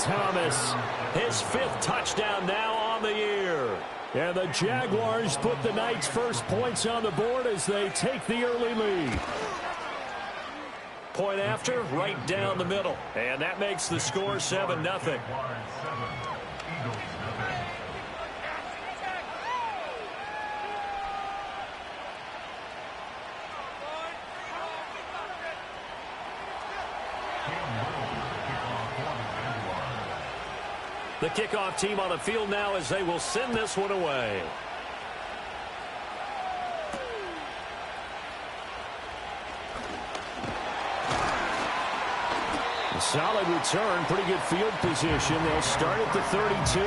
Thomas, his 5th touchdown now on the year. And the Jaguars put the Knights' first points on the board as they take the early lead. Point after, right down the middle. And that makes the score 7-0. The kickoff team on the field now as they will send this one away. A solid return, pretty good field position. They'll start at the 32.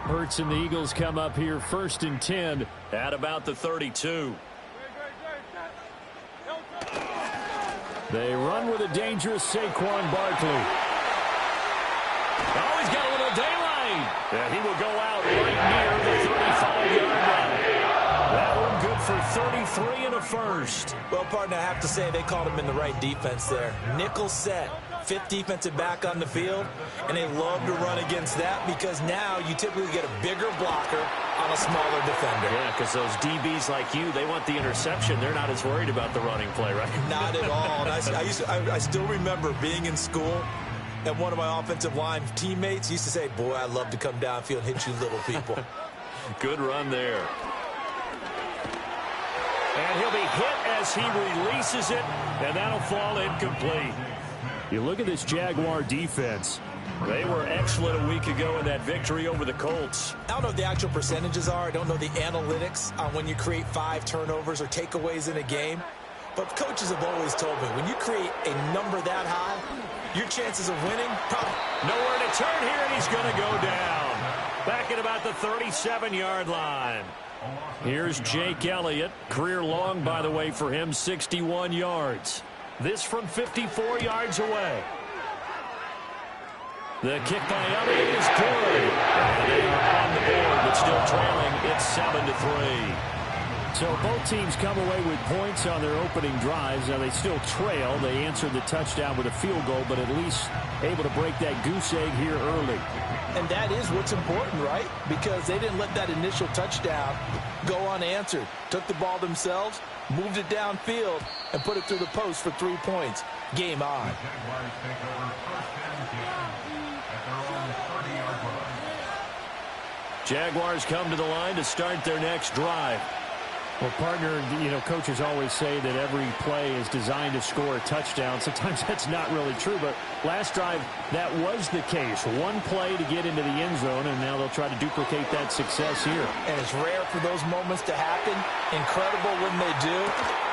Hurts and the Eagles come up here 1st and 10 at about the 32. They run with a dangerous Saquon Barkley. Oh, he's got a little daylight. And he will go out right near the 35-yard line. That one good for 33 and a first. Well, partner, I have to say they called him in the right defense there. Nickel set. 5th defensive back on the field, and they love to run against that because now you typically get a bigger blocker on a smaller defender. Yeah, because those DBs like you, they want the interception. They're not as worried about the running play, right? Not at all. And I still remember being in school, and one of my offensive line teammates used to say, boy, I'd love to come downfield and hit you little people. Good run there. And he'll be hit as he releases it, and that'll fall incomplete. You look at this Jaguar defense. They were excellent a week ago in that victory over the Colts. I don't know what the actual percentages are. I don't know the analytics on when you create 5 turnovers or takeaways in a game. But coaches have always told me, when you create a number that high, your chances of winning, probably. Nowhere to turn here, and he's going to go down. Back at about the 37-yard line. Here's Jake Elliott. Career long, by the way, for him, 61 yards. This from 54 yards away. The kick by Elliott is good. And they are on the board, but still trailing. It's 7-3. So both teams come away with points on their opening drives. Now they still trail. They answered the touchdown with a field goal, but at least able to break that goose egg here early. And that is what's important, right? Because they didn't let that initial touchdown go unanswered. Took the ball themselves, moved it downfield, and put it through the post for 3 points. Game on. Jaguars come to the line to start their next drive. Well, partner, you know, coaches always say that every play is designed to score a touchdown. Sometimes that's not really true, but last drive, that was the case. One play to get into the end zone, and now they'll try to duplicate that success here. And it's rare for those moments to happen. Incredible when they do.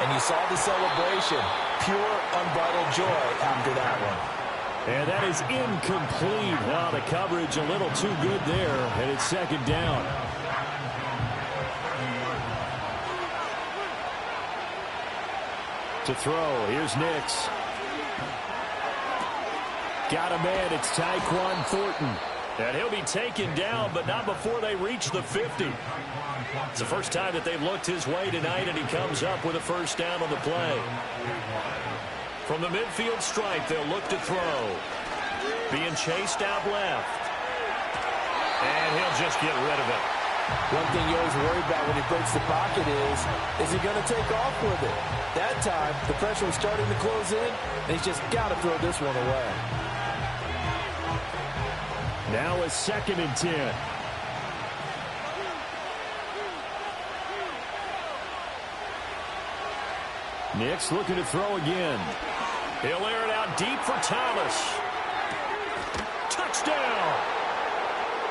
And you saw the celebration. Pure, unbridled joy after that one. And that is incomplete. Oh, the coverage a little too good there, and it's 2nd down. To throw, here's Nix. Got a man, it's Tyquan Thornton. And he'll be taken down, but not before they reach the 50. It's the first time that they've looked his way tonight, and he comes up with a first down on the play. From the midfield stripe, they'll look to throw. Being chased out left. And he'll just get rid of it. One thing you always worry about when he breaks the pocket is he going to take off with it? That time, the pressure was starting to close in, and he's just got to throw this one away. Now a 2nd and 10. Nix looking to throw again. He'll air it out deep for Thomas. Touchdown!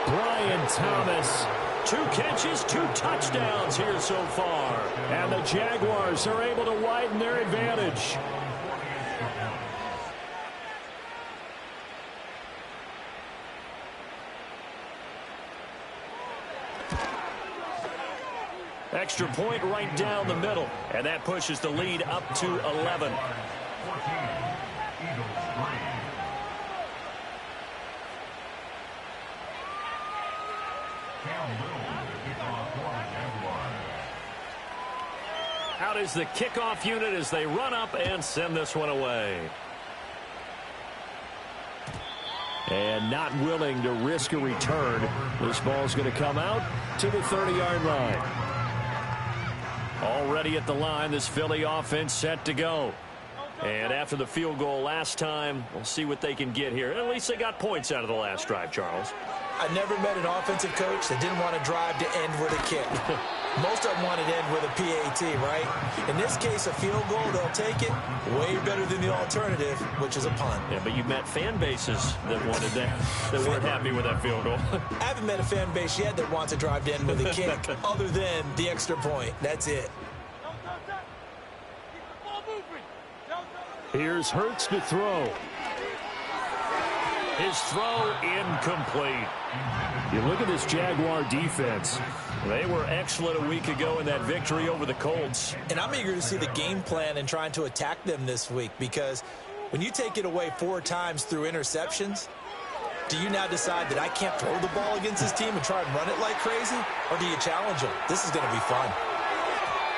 Brian Thomas. 2 catches, 2 touchdowns here so far. And the Jaguars are able to widen their advantage. Extra point right down the middle. And that pushes the lead up to 11. Out is the kickoff unit as they run up and send this one away. And not willing to risk a return. This ball's going to come out to the 30-yard line. Already at the line, this Philly offense set to go. And after the field goal last time, we'll see what they can get here. At least they got points out of the last drive, Charles. I never met an offensive coach that didn't want to drive to end with a kick. Most of them wanted to end with a PAT, right? In this case, a field goal, they'll take it. Way better than the alternative, which is a punt. Yeah, but you met fan bases that wanted that, that weren't happy with that field goal. I haven't met a fan base yet that wants to drive to end with a kick, other than the extra point. That's it. Here's Hurts to throw. His throw incomplete. You look at this Jaguar defense. They were excellent a week ago in that victory over the Colts. And I'm eager to see the game plan and trying to attack them this week, because when you take it away 4 times through interceptions, do you now decide that I can't throw the ball against this team and try and run it like crazy? Or do you challenge them? This is going to be fun.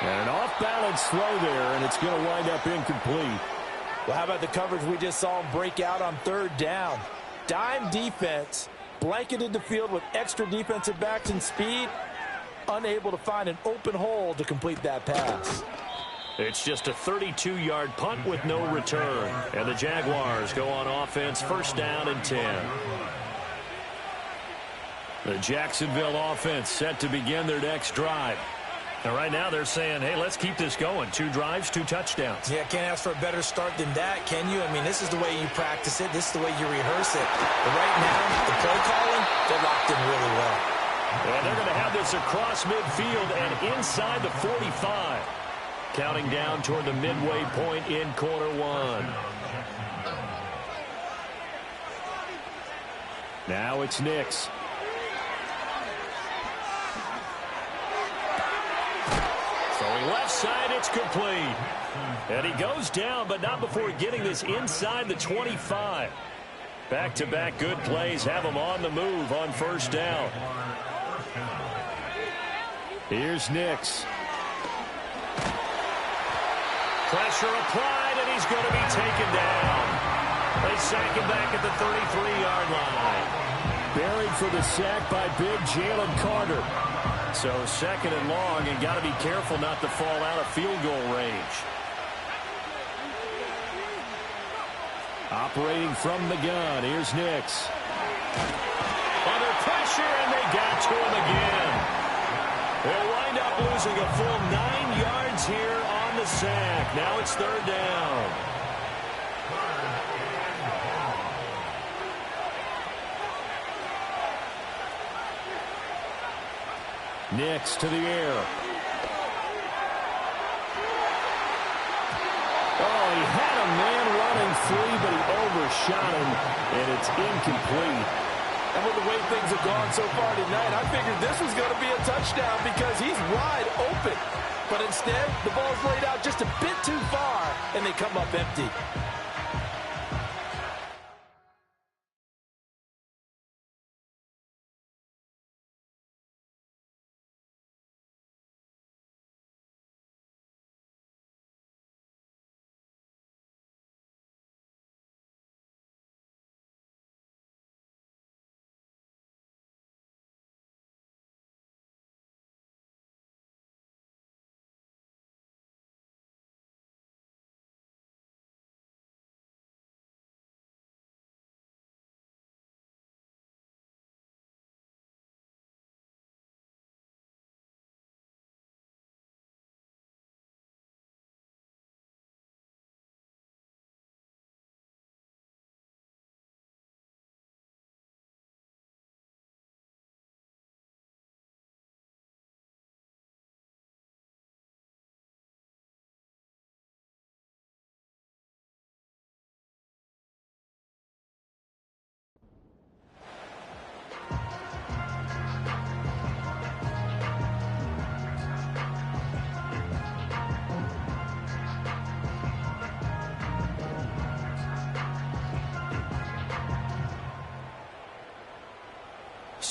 And an off-balance throw there, and it's going to wind up incomplete. Well, how about the coverage we just saw him break out on 3rd down? Dime defense, blanketed the field with extra defensive backs and speed, unable to find an open hole to complete that pass. It's just a 32-yard punt with no return. And the Jaguars go on offense, 1st down and 10. The Jacksonville offense set to begin their next drive. And right now they're saying, hey, let's keep this going. 2 drives, 2 touchdowns. Yeah, can't ask for a better start than that, can you? I mean, this is the way you practice it. This is the way you rehearse it. But right now, the play calling, they're locked in really well. And they're going to have this across midfield and inside the 45. Counting down toward the midway point in quarter 1. Now it's Nix. Throwing left side, it's complete. And he goes down, but not before getting this inside the 25. Back-to-back good plays have him on the move on 1st down. Here's Nix. Pressure applied, and he's going to be taken down. They sack him back at the 33-yard line. Buried for the sack by big Jalen Carter. So 2nd and long, and got to be careful not to fall out of field goal range. Operating from the gun, here's Nix. Under pressure, and they got to him again. They'll wind up losing a full 9 yards here on the sack. Now it's 3rd down. Nix to the air. Oh, he had a man running free, but he overshot him, and it's incomplete. And with the way things have gone so far tonight, I figured this was going to be a touchdown because he's wide open. But instead, the ball's laid out just a bit too far, and they come up empty.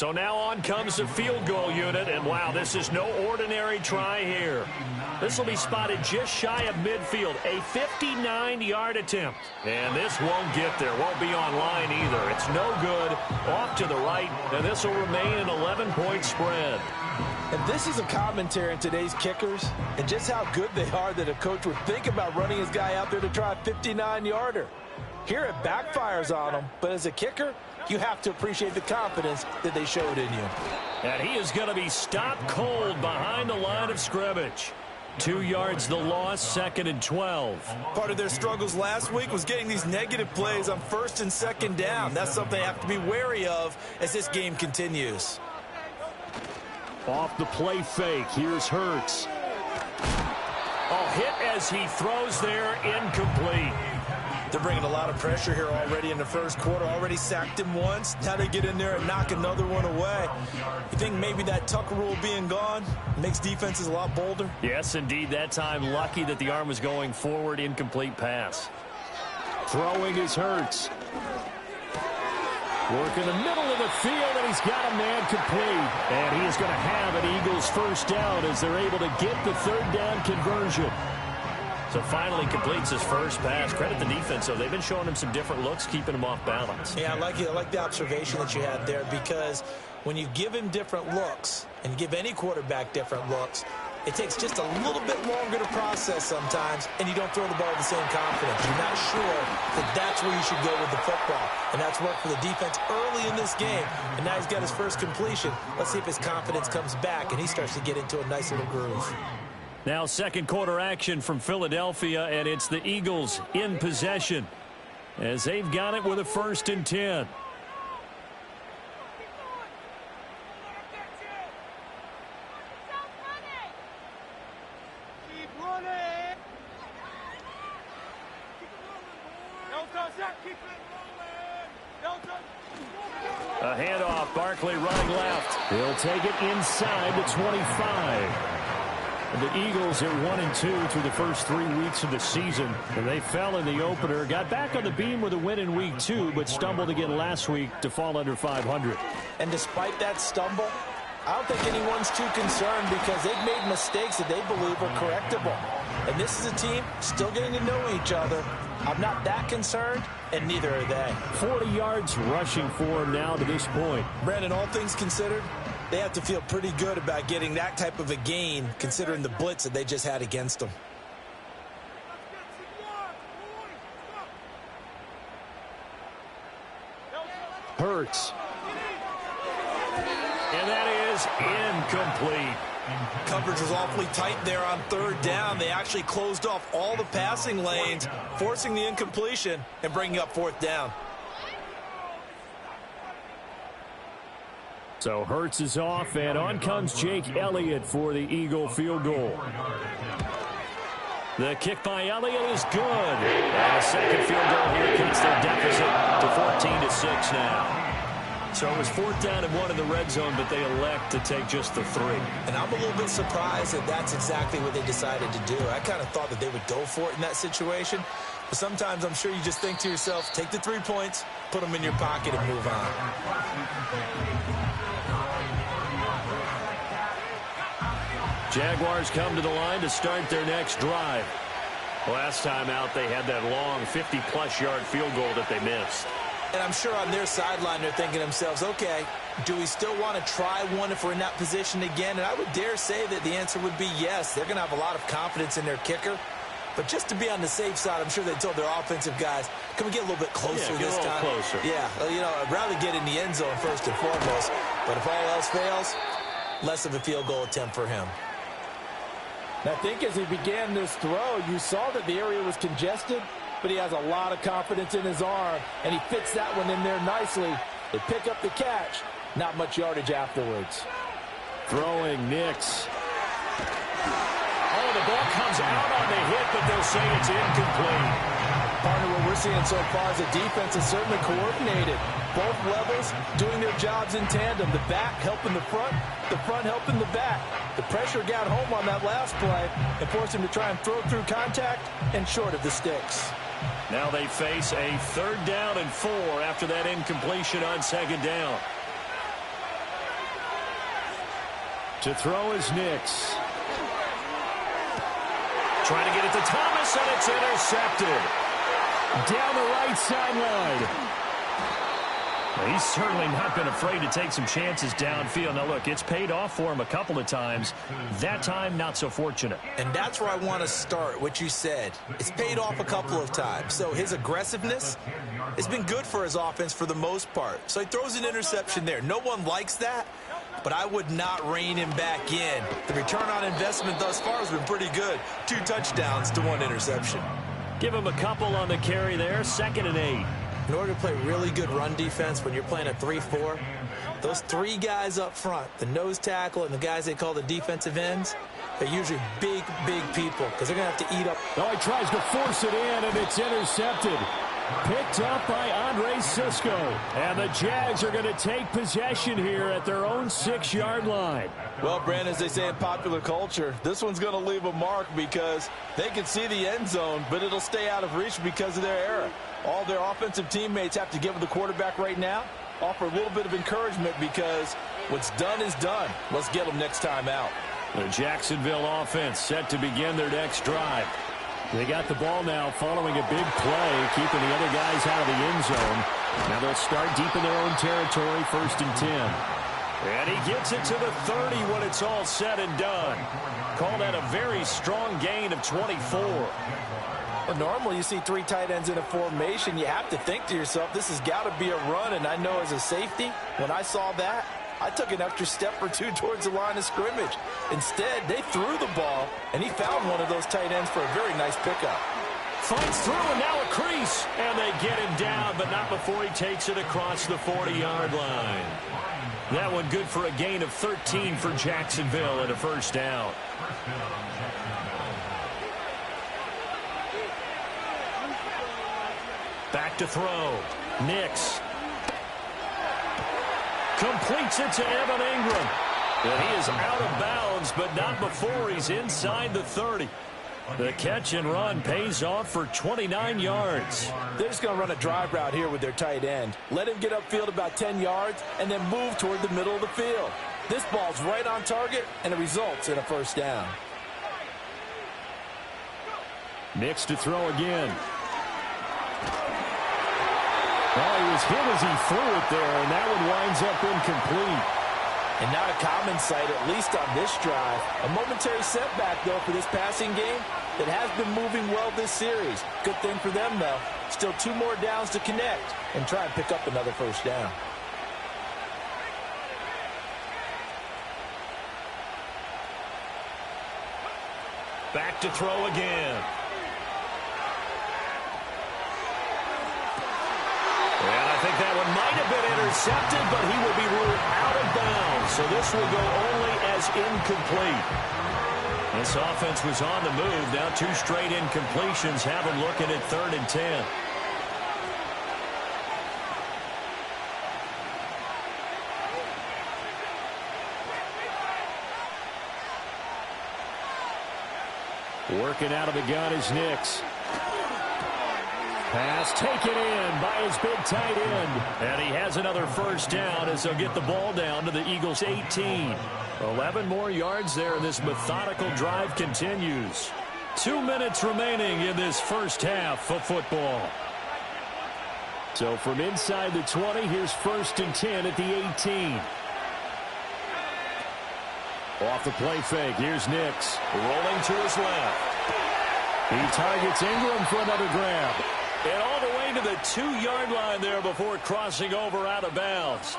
So now on comes the field goal unit, and wow, this is no ordinary try here. This will be spotted just shy of midfield, a 59-yard attempt. And this won't get there, won't be on line either. It's no good, off to the right, and this will remain an 11-point spread. And this is a commentary on today's kickers and just how good they are that a coach would think about running his guy out there to try a 59-yarder. Here it backfires on him, but as a kicker, you have to appreciate the confidence that they showed in you. And he is going to be stopped cold behind the line of scrimmage. 2 yards the loss, 2nd and 12. Part of their struggles last week was getting these negative plays on 1st and 2nd down. That's something they have to be wary of as this game continues. Off the play fake, here's Hurts. Oh, hit as he throws there, incomplete. They're bringing a lot of pressure here already in the first quarter. Already sacked him once. Now they get in there and knock another one away. You think maybe that Tucker rule being gone makes defenses a lot bolder? Yes, indeed. That time, lucky that the arm was going forward. Incomplete pass. Throwing is Hurts. Work in the middle of the field, and he's got a man complete. And he is going to have an Eagles first down as they're able to get the 3rd down conversion. So finally completes his first pass. Credit the defense, though. They've been showing him some different looks, keeping him off balance. Yeah, I like it. I like the observation that you had there, because when you give him different looks and give any quarterback different looks, it takes just a little bit longer to process sometimes, and you don't throw the ball with the same confidence. You're not sure that that's where you should go with the football. And that's worked for the defense early in this game. And now he's got his first completion. Let's see if his confidence comes back and he starts to get into a nice little groove. Now 2nd quarter action from Philadelphia, and it's the Eagles in possession as they've got it with a 1st and 10. A handoff, Barkley running left. He'll take it inside the 25. The Eagles are 1-2 through the first 3 weeks of the season. And they fell in the opener, got back on the beam with a win in week 2, but stumbled again last week to fall under 500. And despite that stumble, I don't think anyone's too concerned because they've made mistakes that they believe are correctable. And this is a team still getting to know each other. I'm not that concerned, and neither are they. 40 yards rushing for him now to this point. Brandon, all things considered, they have to feel pretty good about getting that type of a gain, considering the blitz that they just had against them. Hurts. And that is incomplete. Coverage was awfully tight there on 3rd down. They actually closed off all the passing lanes, forcing the incompletion and bringing up 4th down. So Hurts is off, and on comes Jake Elliott for the Eagle field goal. The kick by Elliott is good. And a second field goal here cuts their deficit to 14-6 now. So it was 4th down and 1 in the red zone, but they elect to take just the 3. And I'm a little bit surprised that that's exactly what they decided to do. I kind of thought that they would go for it in that situation. But sometimes I'm sure you just think to yourself, take the 3 points, put them in your pocket, and move on. Jaguars come to the line to start their next drive. Last time out, they had that long 50-plus yard field goal that they missed. And I'm sure on their sideline they're thinking to themselves, okay, do we still want to try one if we're in that position again? And I would dare say that the answer would be yes. They're going to have a lot of confidence in their kicker. But just to be on the safe side, I'm sure they told their offensive guys, can we get a little bit closer this time? Closer. Yeah, you know, I'd rather get in the end zone first and foremost. But if all else fails, less of a field goal attempt for him. I think as he began this throw, you saw that the area was congested, but he has a lot of confidence in his arm, and he fits that one in there nicely. They pick up the catch. Not much yardage afterwards. Throwing Nix. Oh, the ball comes out on the hit, but they'll say it's incomplete. Partner, what we're seeing so far is the defense is certainly coordinated. Both levels doing their jobs in tandem. The back helping the front helping the back. The pressure got home on that last play and forced him to try and throw through contact and short of the sticks. Now they face a 3rd down and 4 after that incompletion on 2nd down. To throw is Nix. Trying to get it to Thomas, and it's intercepted. Down the right sideline. He's certainly not been afraid to take some chances downfield. Now, look, it's paid off for him a couple of times. That time, not so fortunate. And that's where I want to start, what you said. It's paid off a couple of times. So his aggressiveness has been good for his offense for the most part. So he throws an interception there. No one likes that, but I would not rein him back in. The return on investment thus far has been pretty good. 2 touchdowns to 1 interception. Give him a couple on the carry there. 2nd and 8. In order to play really good run defense when you're playing a 3-4, those 3 guys up front, the nose tackle and the guys they call the defensive ends, they're usually big, big people because they're going to have to eat up. Oh, he tries to force it in, and it's intercepted. Picked up by Andre Sisco. And the Jags are going to take possession here at their own 6-yard line. Well, Brandon, as they say in popular culture, this one's going to leave a mark because they can see the end zone, but it'll stay out of reach because of their error. All their offensive teammates have to give the quarterback right now, offer a little bit of encouragement because what's done is done. Let's get them next time out. The Jacksonville offense set to begin their next drive. They got the ball now following a big play, keeping the other guys out of the end zone. Now they'll start deep in their own territory, 1st and 10. And he gets it to the 30 when it's all said and done. Call that a very strong gain of 24. Well, normally you see 3 tight ends in a formation. You have to think to yourself, this has got to be a run. And I know as a safety, when I saw that, I took an extra step or 2 towards the line of scrimmage. Instead, they threw the ball, and he found one of those tight ends for a very nice pickup. Fights through, and now a crease. And they get him down, but not before he takes it across the 40-yard line. That one good for a gain of 13 for Jacksonville and a 1st down. Back to throw. Nix. Completes it to Evan Ingram. And he is out of bounds, but not before he's inside the 30. The catch and run pays off for 29 yards. They're just going to run a drive route here with their tight end. Let him get upfield about 10 yards and then move toward the middle of the field. This ball's right on target, and it results in a 1st down. Nix to throw again. Well, he was hit as he threw it there, and that one winds up incomplete. And not a common sight, at least on this drive. A momentary setback, though, for this passing game that has been moving well this series. Good thing for them, though. Still 2 more downs to connect and try and pick up another 1st down. Back to throw again. And I think that one might have been intercepted, but he will be ruled out of bounds. So this will go only as incomplete. This offense was on the move. Now 2 straight incompletions have him looking at 3rd and 10. Working out of the gun is Nix. Pass taken in by his big tight end. And he has another 1st down as they'll get the ball down to the Eagles' 18. 11 more yards there, and this methodical drive continues. 2 minutes remaining in this 1st half of football. So from inside the 20, here's 1st and 10 at the 18. Off the play fake, here's Nix. Rolling to his left. He targets Ingram for another grab. And all the way to the 2-yard line there before crossing over out of bounds.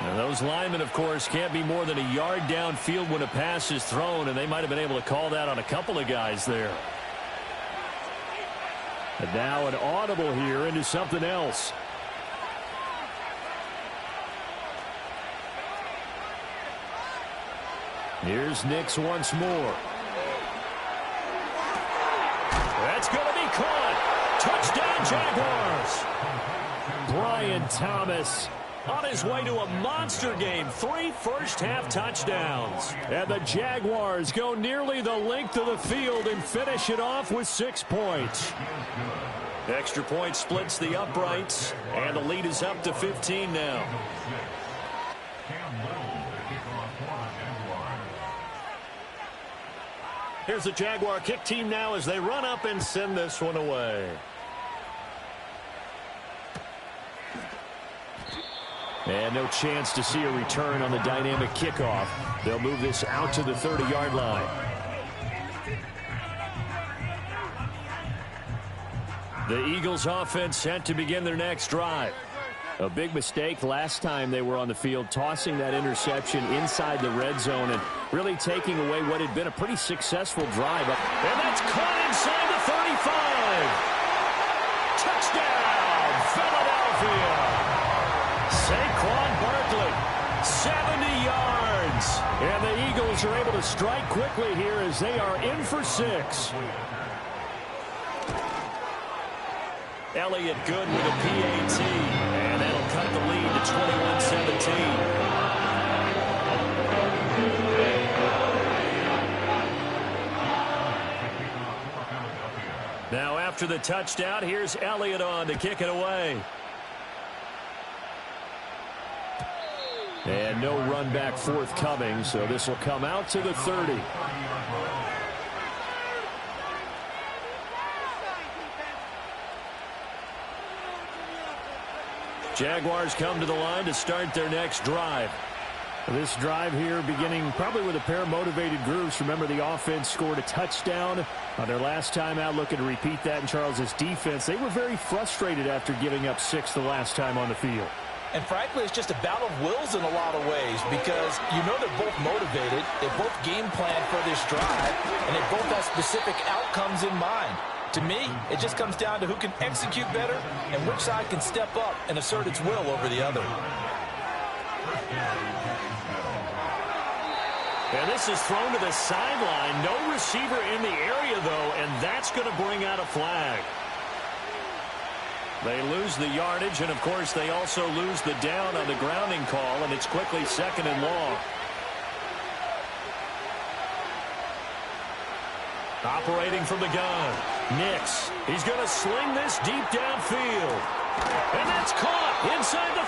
And those linemen, of course, can't be more than a yard downfield when a pass is thrown, and they might have been able to call that on a couple of guys there. And now an audible here into something else. Here's Nix once more. That's going to be caught. Touchdown, Jaguars. Brian Thomas on his way to a monster game. 3 first-half touchdowns. And the Jaguars go nearly the length of the field and finish it off with 6 points. Extra point splits the uprights, and the lead is up to 15 now. Here's the Jaguar kick team now as they run up and send this one away. And no chance to see a return on the dynamic kickoff. They'll move this out to the 30-yard line. The Eagles offense set to begin their next drive. A big mistake last time they were on the field, tossing that interception inside the red zone and really taking away what had been a pretty successful drive. And that's caught inside the 35. Touchdown, Philadelphia. Saquon Barkley, 70 yards. And the Eagles are able to strike quickly here as they are in for 6. Elliott good with a PAT. And that'll cut the lead to 21-17. Now after the touchdown, here's Elliott on to kick it away. And no run back forthcoming, so this will come out to the 30. Jaguars come to the line to start their next drive. This drive here beginning probably with a pair of motivated groups. Remember, the offense scored a touchdown on their last time out, looking to repeat that in Charles's defense. They were very frustrated after giving up 6 the last time on the field. And frankly, it's just a battle of wills in a lot of ways because you know they're both motivated, they both game plan for this drive, and they both have specific outcomes in mind. To me, it just comes down to who can execute better and which side can step up and assert its will over the other. And this is thrown to the sideline. No receiver in the area, though, and that's going to bring out a flag. They lose the yardage, and, of course, they also lose the down on the grounding call, and it's quickly 2nd and long. Operating from the gun, Nix. He's going to sling this deep downfield. And that's caught inside the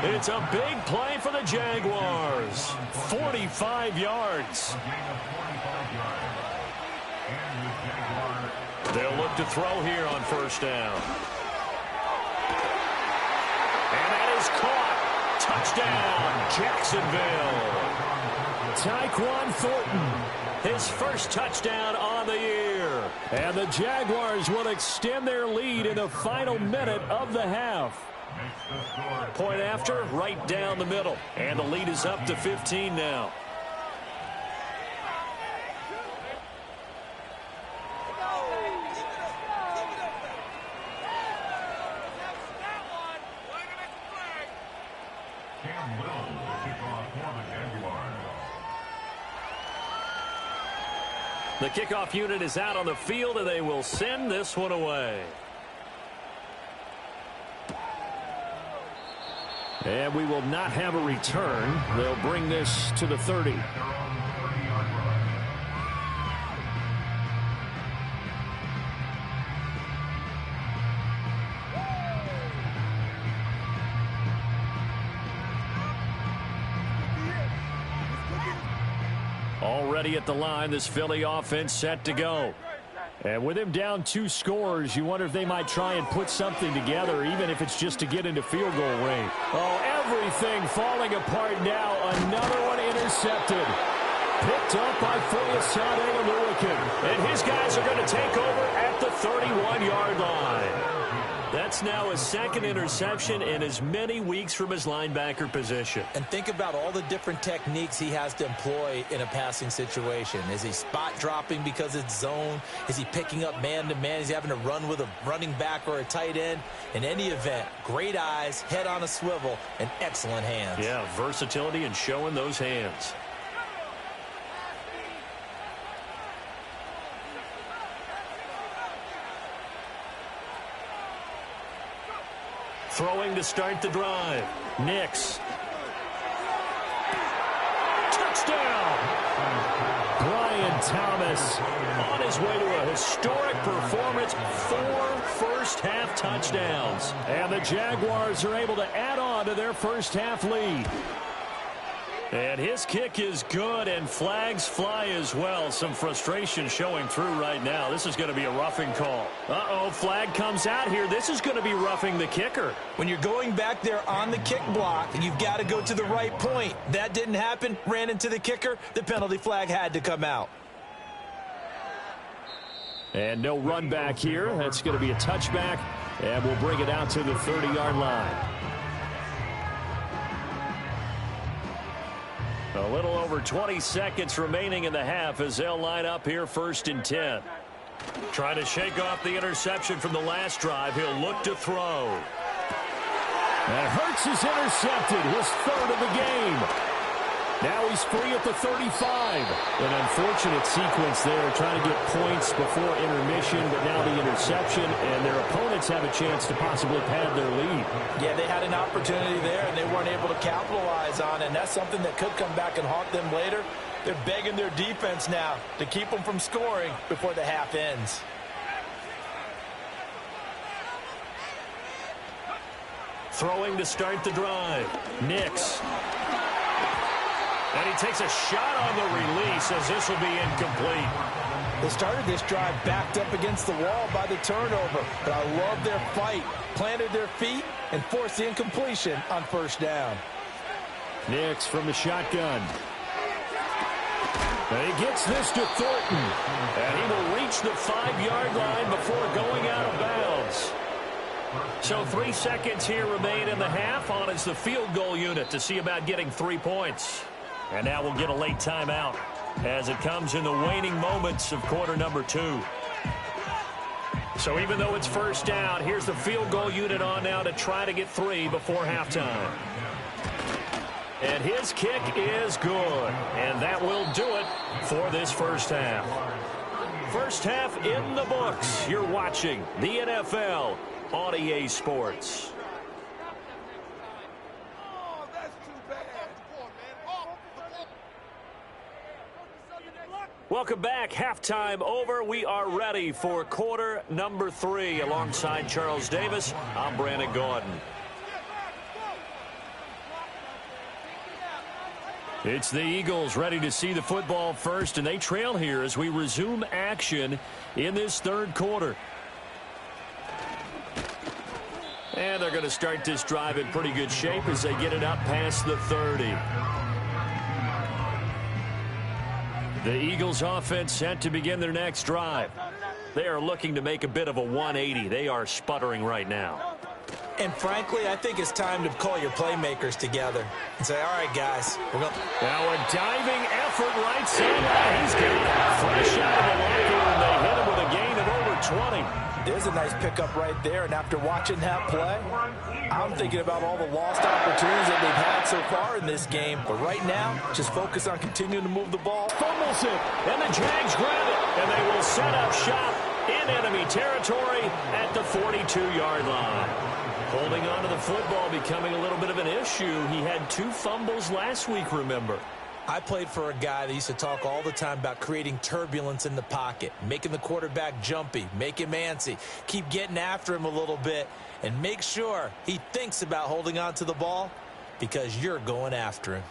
30. It's a big play for the Jaguars. 45 yards. They'll look to throw here on 1st down. And that is caught. Touchdown, Jacksonville. Tyquan Thornton. His first touchdown on the year. And the Jaguars will extend their lead in the final minute of the half. Point after, right down the middle. And the lead is up to 15 now. The kickoff unit is out on the field, and they will send this one away. And we will not have a return. They'll bring this to the 30. Already at the line, this Philly offense set to go. And with him down 2 scores, you wonder if they might try and put something together, even if it's just to get into field goal range. Oh, everything falling apart now. Another one intercepted. Picked up by Foyesade Oluwakin. And his guys are going to take over at the 31-yard line. That's now his 2nd interception in as many weeks from his linebacker position. And think about all the different techniques he has to employ in a passing situation. Is he spot dropping because it's zone? Is he picking up man-to-man? Is he having to run with a running back or a tight end? In any event, great eyes, head on a swivel, and excellent hands. Yeah, versatility and showing those hands. Throwing to start the drive. Nix. Touchdown! Brian Thomas on his way to a historic performance. 4 first-half touchdowns. And the Jaguars are able to add on to their first-half lead. And his kick is good, and flags fly as well. Some frustration showing through right now. This is going to be a roughing call. Uh-oh, flag comes out here. This is going to be roughing the kicker. When you're going back there on the kick block, you've got to go to the right point. That didn't happen. Ran into the kicker. The penalty flag had to come out. And no run back here. That's going to be a touchback, and we'll bring it out to the 30-yard line. A little over 20 seconds remaining in the half as they'll line up here 1st and 10. Trying to shake off the interception from the last drive. He'll look to throw. And Hurts is intercepted, his 3rd of the game. Now he's free at the 35. An unfortunate sequence there, trying to get points before intermission, but now the interception, and their opponents have a chance to possibly pad their lead. Yeah, they had an opportunity there, and they weren't able to capitalize on it, and that's something that could come back and haunt them later. They're begging their defense now to keep them from scoring before the half ends. Throwing to start the drive. Nix. And he takes a shot on the release as this will be incomplete. They started this drive backed up against the wall by the turnover, but I love their fight. Planted their feet and forced the incompletion on 1st down. Nix from the shotgun. And he gets this to Thornton. And he will reach the 5-yard line before going out of bounds. So 3 seconds here remain in the half. On is the field goal unit to see about getting 3 points. And now we'll get a late timeout as it comes in the waning moments of quarter number 2. So even though it's 1st down, here's the field goal unit on now to try to get 3 before halftime. And his kick is good. And that will do it for this 1st half. 1st half in the books. You're watching the NFL on EA Sports. Welcome back. Halftime over. We are ready for quarter number 3. Alongside Charles Davis, I'm Brandon Gordon. It's the Eagles ready to see the football first, and they trail here as we resume action in this 3rd quarter. And they're going to start this drive in pretty good shape as they get it up past the 30. The Eagles offense set to begin their next drive. They are looking to make a bit of a 180. They are sputtering right now. And frankly, I think it's time to call your playmakers together and say, all right, guys. Now a diving effort right side. He's got it fresh out of the locker, and they hit him with a gain of over 20. There's a nice pickup right there, and after watching that play, I'm thinking about all the lost opportunities that they've had so far in this game. But right now, just focus on continuing to move the ball. Fumbles it, and the Jags grab it, and they will set up shop in enemy territory at the 42-yard line. Holding on to the football becoming a little bit of an issue. He had 2 fumbles last week, remember. I played for a guy that used to talk all the time about creating turbulence in the pocket, making the quarterback jumpy, make him antsy, keep getting after him a little bit, and make sure he thinks about holding on to the ball because you're going after him.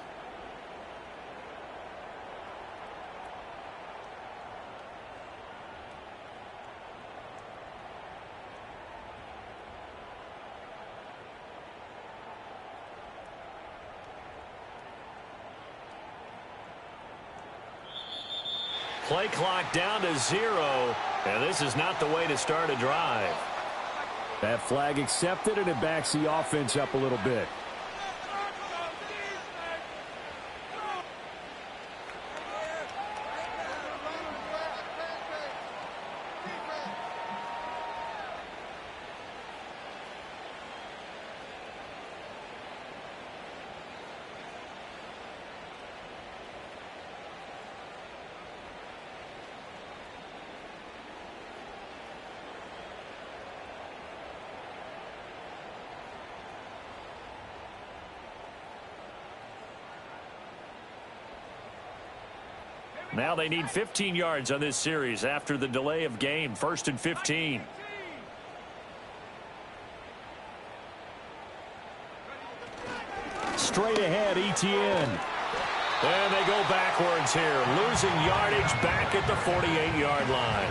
Play clock down to 0, and this is not the way to start a drive. That flag accepted, and it backs the offense up a little bit. Now they need 15 yards on this series after the delay of game. 1st and 15. Straight ahead, ETN. And they go backwards here, losing yardage back at the 48-yard line.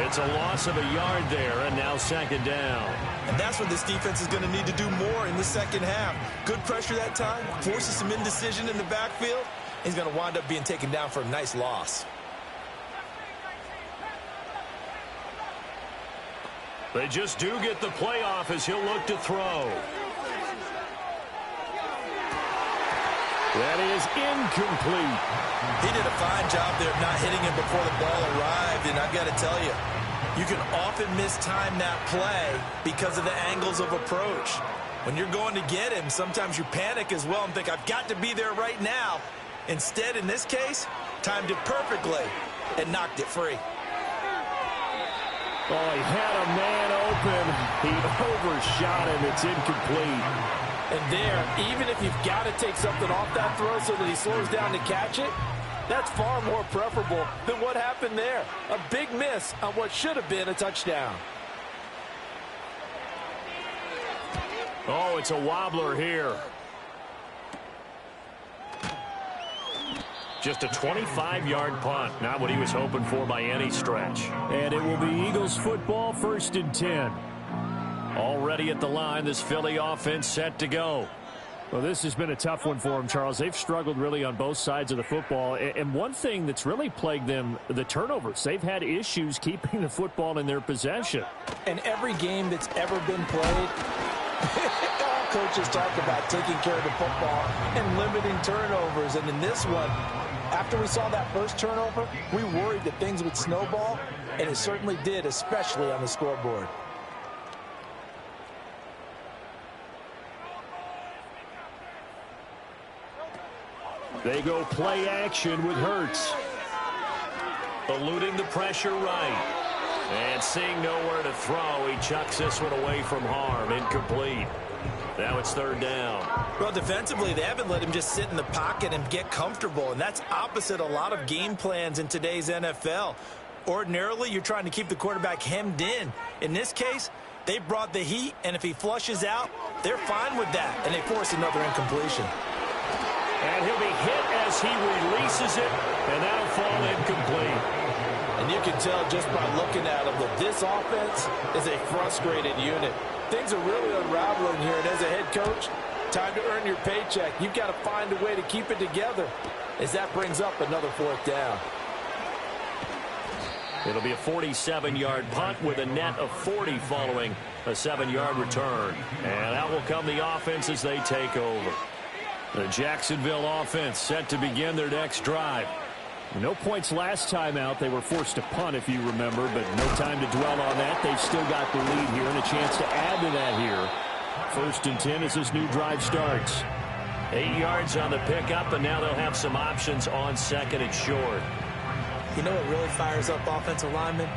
It's a loss of a yard there, and now second down. And that's what this defense is going to need to do more in the second half. Good pressure that time, forces some indecision in the backfield. He's going to wind up being taken down for a nice loss. They just do get the playoff as he'll look to throw. That is incomplete. He did a fine job there of not hitting him before the ball arrived, and I've got to tell you, you can often mistime that play because of the angles of approach. When you're going to get him, sometimes you panic as well and think, I've got to be there right now. Instead, in this case, timed it perfectly and knocked it free. Oh, he had a man open. He overshot him. It's incomplete. And there, even if you've got to take something off that throw so that he slows down to catch it, that's far more preferable than what happened there. A big miss on what should have been a touchdown. Oh, it's a wobbler here. Just a 25-yard punt. Not what he was hoping for by any stretch. And it will be Eagles football, 1st and 10. Already at the line, this Philly offense set to go. Well, this has been a tough one for them, Charles. They've struggled really on both sides of the football. And one thing that's really plagued them, the turnovers. They've had issues keeping the football in their possession. And every game that's ever been played, all coaches talk about taking care of the football and limiting turnovers. And in this one, after we saw that first turnover, we worried that things would snowball, and it certainly did, especially on the scoreboard. They go play action with Hurts. Eluding the pressure right. And seeing nowhere to throw, he chucks this one away from harm. Incomplete. Now it's 3rd down. Well, defensively, they haven't let him just sit in the pocket and get comfortable, and that's opposite a lot of game plans in today's NFL. Ordinarily, you're trying to keep the quarterback hemmed in. In this case, they brought the heat, and if he flushes out, they're fine with that, and they force another incompletion. And he'll be hit as he releases it, and that'll fall incomplete. And you can tell just by looking at him that this offense is a frustrated unit. Things are really unraveling here, and as a head coach, time to earn your paycheck. You've got to find a way to keep it together as that brings up another 4th down. It'll be a 47-yard punt with a net of 40 following a 7-yard return. And out will come the offense as they take over. The Jacksonville offense set to begin their next drive. No points last time out. They were forced to punt, if you remember, but no time to dwell on that. They've still got the lead here and a chance to add to that here. 1st and 10 as this new drive starts. 8 yards on the pickup, and now they'll have some options on 2nd and short. You know what really fires up offensive linemen?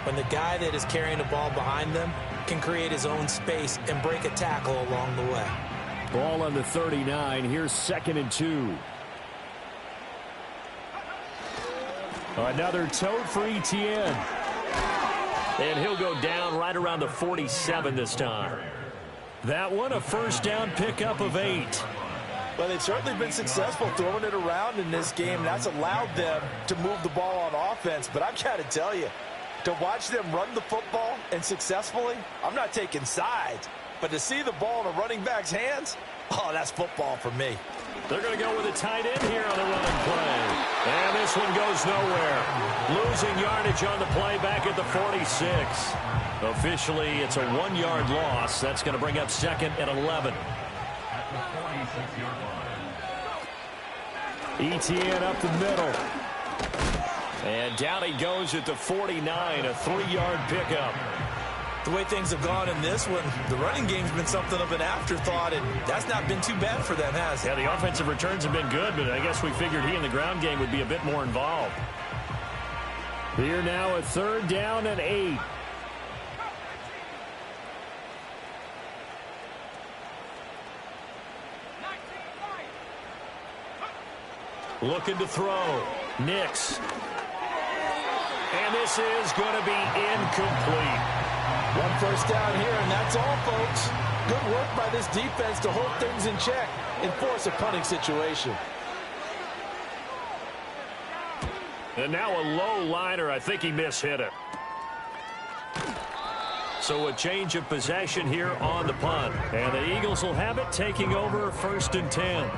When the guy that is carrying the ball behind them can create his own space and break a tackle along the way. Ball on the 39. Here's 2nd and 2. Another tote for Etienne. And he'll go down right around the 47 this time. That one, a 1st down pickup of 8. Well, they've certainly been successful throwing it around in this game. That's allowed them to move the ball on offense. But I've got to tell you, to watch them run the football and successfully, I'm not taking sides. But to see the ball in a running back's hands, oh, that's football for me. They're going to go with a tight end here on the running play. And this one goes nowhere. Losing yardage on the play back at the 46. Officially, it's a 1-yard loss. That's going to bring up 2nd and 11. Etienne up the middle. And down he goes at the 49, a 3-yard pickup. The way things have gone in this one, the running game's been something of an afterthought, and that's not been too bad for them, has it? Yeah, the offensive returns have been good, but I guess we figured he in the ground game would be a bit more involved. Here now a 3rd down and 8. Looking to throw. Nix. And this is going to be incomplete. 1 1st down here, and that's all, folks. Good work by this defense to hold things in check and force a punting situation. And now a low liner. I think he mishit it. So a change of possession here on the punt. And the Eagles will have it, taking over 1st and 10.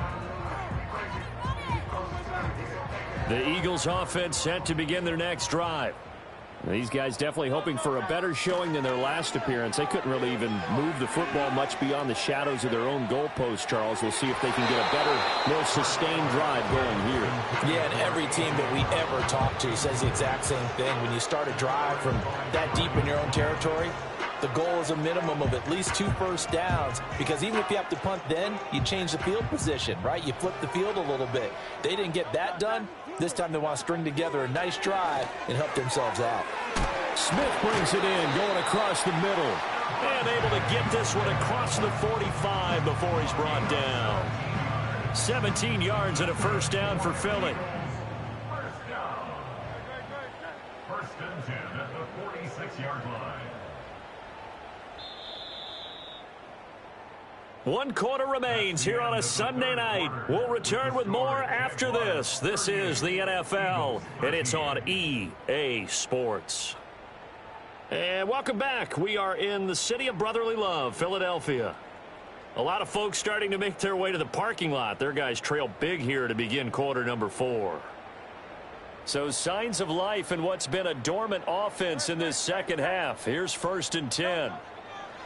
The Eagles offense set to begin their next drive. These guys definitely hoping for a better showing than their last appearance. They couldn't really even move the football much beyond the shadows of their own goalpost, Charles. We'll see if they can get a better, more sustained drive going here. Yeah, and every team that we ever talk to says the exact same thing. When you start a drive from that deep in your own territory, the goal is a minimum of at least 2 first downs, because even if you have to punt then, you change the field position, right? You flip the field a little bit. They didn't get that done. This time they want to string together a nice drive and help themselves out. Smith brings it in, going across the middle. And able to get this one across the 45 before he's brought down. 17 yards and a first down for Philly. First and 10 at the 46-yard line. 1 quarter remains here on a Sunday night. We'll return with more after this. This is the NFL, and it's on EA Sports. And welcome back. We are in the city of brotherly love, Philadelphia. A lot of folks starting to make their way to the parking lot. Their guys trail big here to begin quarter number 4. So signs of life in what's been a dormant offense in this second half. Here's 1st and 10.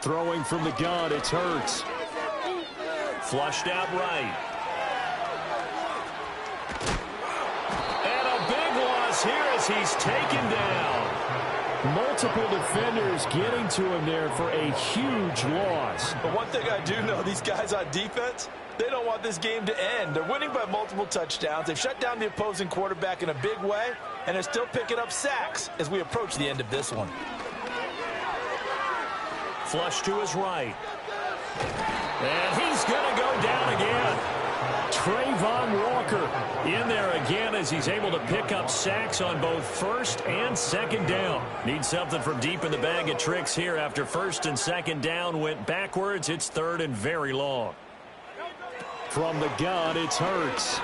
Throwing from the gun, it's Hurts. Flushed out right. And a big loss here as he's taken down. Multiple defenders getting to him there for a huge loss. But one thing I do know, these guys on defense, they don't want this game to end. They're winning by multiple touchdowns. They've shut down the opposing quarterback in a big way, and they're still picking up sacks as we approach the end of this one. Flush to his right. And he's going to go down again. Trayvon Walker in there again as he's able to pick up sacks on both 1st and 2nd down. Need something from deep in the bag of tricks here after 1st and 2nd down went backwards. It's 3rd and very long. From the gun, it's Hurts.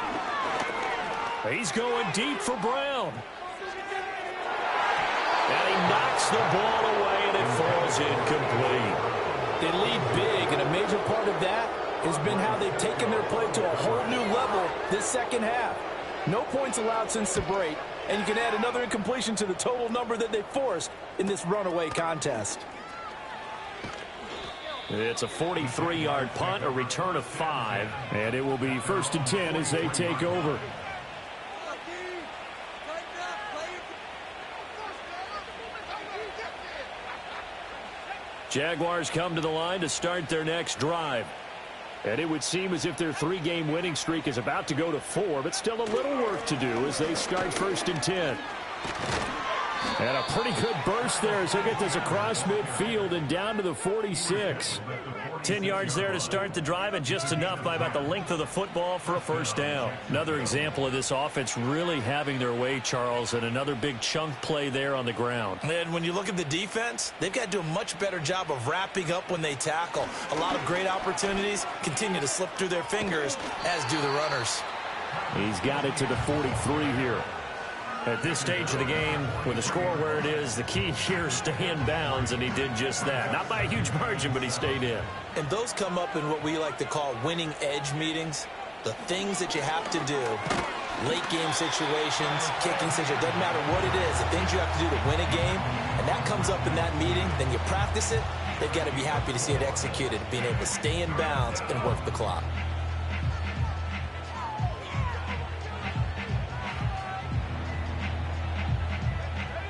He's going deep for Brown. And he knocks the ball away, and it falls incomplete. They lead big, and a major part of that has been how they've taken their play to a whole new level this second half. No points allowed since the break, and you can add another incompletion to the total number that they forced in this runaway contest. It's a 43-yard punt, a return of 5, and it will be 1st and 10 as they take over. Jaguars come to the line to start their next drive. And it would seem as if their 3-game winning streak is about to go to 4, but still a little work to do as they start 1st and 10. And a pretty good burst there as they get this across midfield and down to the 46. 10 yards there to start the drive, and just enough by about the length of the football for a first down. Another example of this offense really having their way, Charles, and another big chunk play there on the ground. And when you look at the defense, they've got to do a much better job of wrapping up when they tackle. A lot of great opportunities continue to slip through their fingers, as do the runners. He's got it to the 43 here. At this stage of the game, with the score where it is, the key here is stay in bounds, and he did just that. Not by a huge margin, but he stayed in. And those come up in what we like to call winning edge meetings. The things that you have to do, late game situations, kicking situations, doesn't matter what it is, the things you have to do to win a game, and that comes up in that meeting, then you practice it, they've got to be happy to see it executed, being able to stay in bounds and work the clock.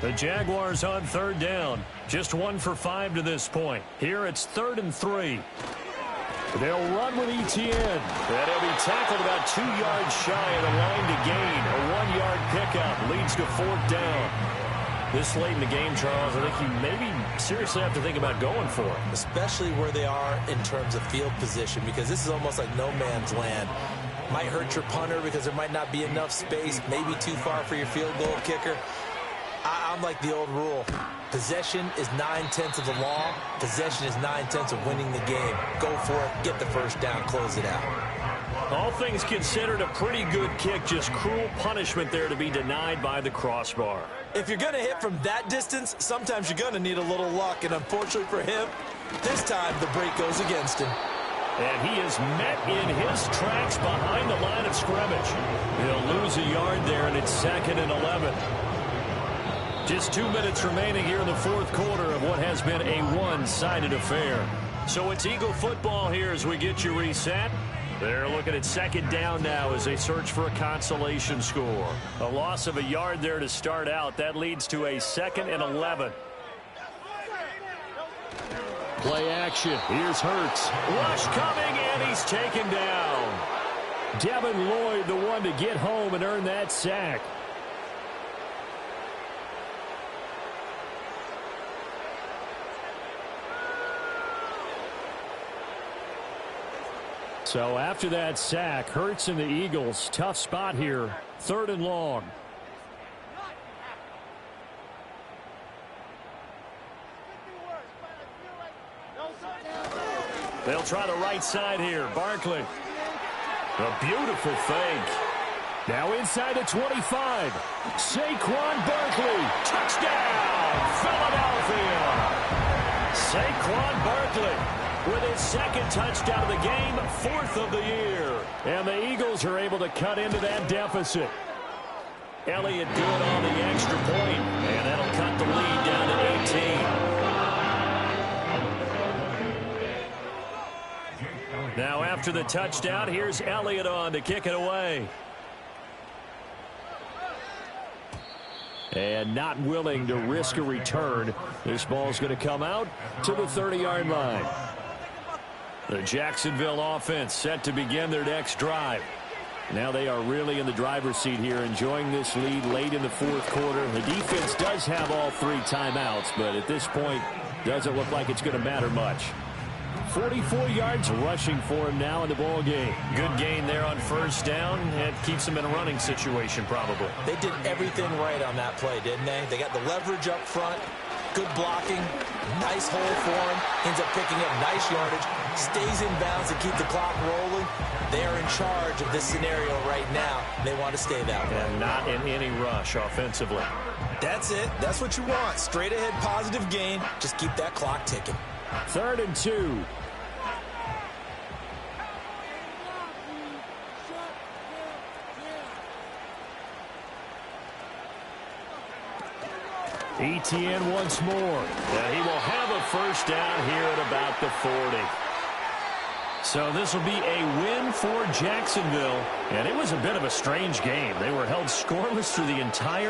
The Jaguars on 3rd down. Just 1 for 5 to this point. Here it's 3rd and 3. They'll run with Etienne. And he'll be tackled about 2 yards shy of the line to gain. A 1-yard pickup leads to 4th down. This late in the game, Charles, I think you maybe seriously have to think about going for it. Especially where they are in terms of field position, because this is almost like no man's land. Might hurt your punter because there might not be enough space, maybe too far for your field goal kicker. I'm like the old rule. Possession is 9/10 of the law. Possession is 9/10 of winning the game. Go for it. Get the first down. Close it out. All things considered, a pretty good kick. Just cruel punishment there to be denied by the crossbar. If you're going to hit from that distance, sometimes you're going to need a little luck. And unfortunately for him, this time the break goes against him. And he is met in his tracks behind the line of scrimmage. He'll lose a yard there, and it's 2nd and 11. Just 2 minutes remaining here in the fourth quarter of what has been a one-sided affair. So it's Eagle football here as we get you reset. They're looking at 2nd down now as they search for a consolation score. A loss of a yard there to start out. That leads to a 2nd and 11. Play action. Here's Hurts. Rush coming, and he's taken down. Devin Lloyd, the one to get home and earn that sack. So after that sack, Hurts and the Eagles, tough spot here, 3rd and long. They'll try the right side here. Barkley. A beautiful fake. Now inside the 25. Saquon Barkley. Touchdown, Philadelphia. Saquon Barkley with his 2nd touchdown of the game, 4th of the year. And the Eagles are able to cut into that deficit. Elliott good on the extra point, and that'll cut the lead down to 18. Now after the touchdown, here's Elliott on to kick it away. And not willing to risk a return. This ball's going to come out to the 30-yard line. The Jacksonville offense set to begin their next drive. Now they are really in the driver's seat here, enjoying this lead late in the fourth quarter. The defense does have all 3 timeouts, but at this point, doesn't look like it's going to matter much. 44 yards rushing for him now in the ball game. Good gain there on 1st down. It keeps him in a running situation probably. They did everything right on that play, didn't they? They got the leverage up front, good blocking, nice hole for him, ends up picking up nice yardage, stays in bounds to keep the clock rolling. They are in charge of this scenario right now. They want to stay that way. And not in any rush offensively. That's it. That's what you want. Straight ahead positive gain. Just keep that clock ticking. 3rd and 2. Etienne once more. And he will have a 1st down here at about the 40. So this will be a win for Jacksonville. And it was a bit of a strange game. They were held scoreless through the entire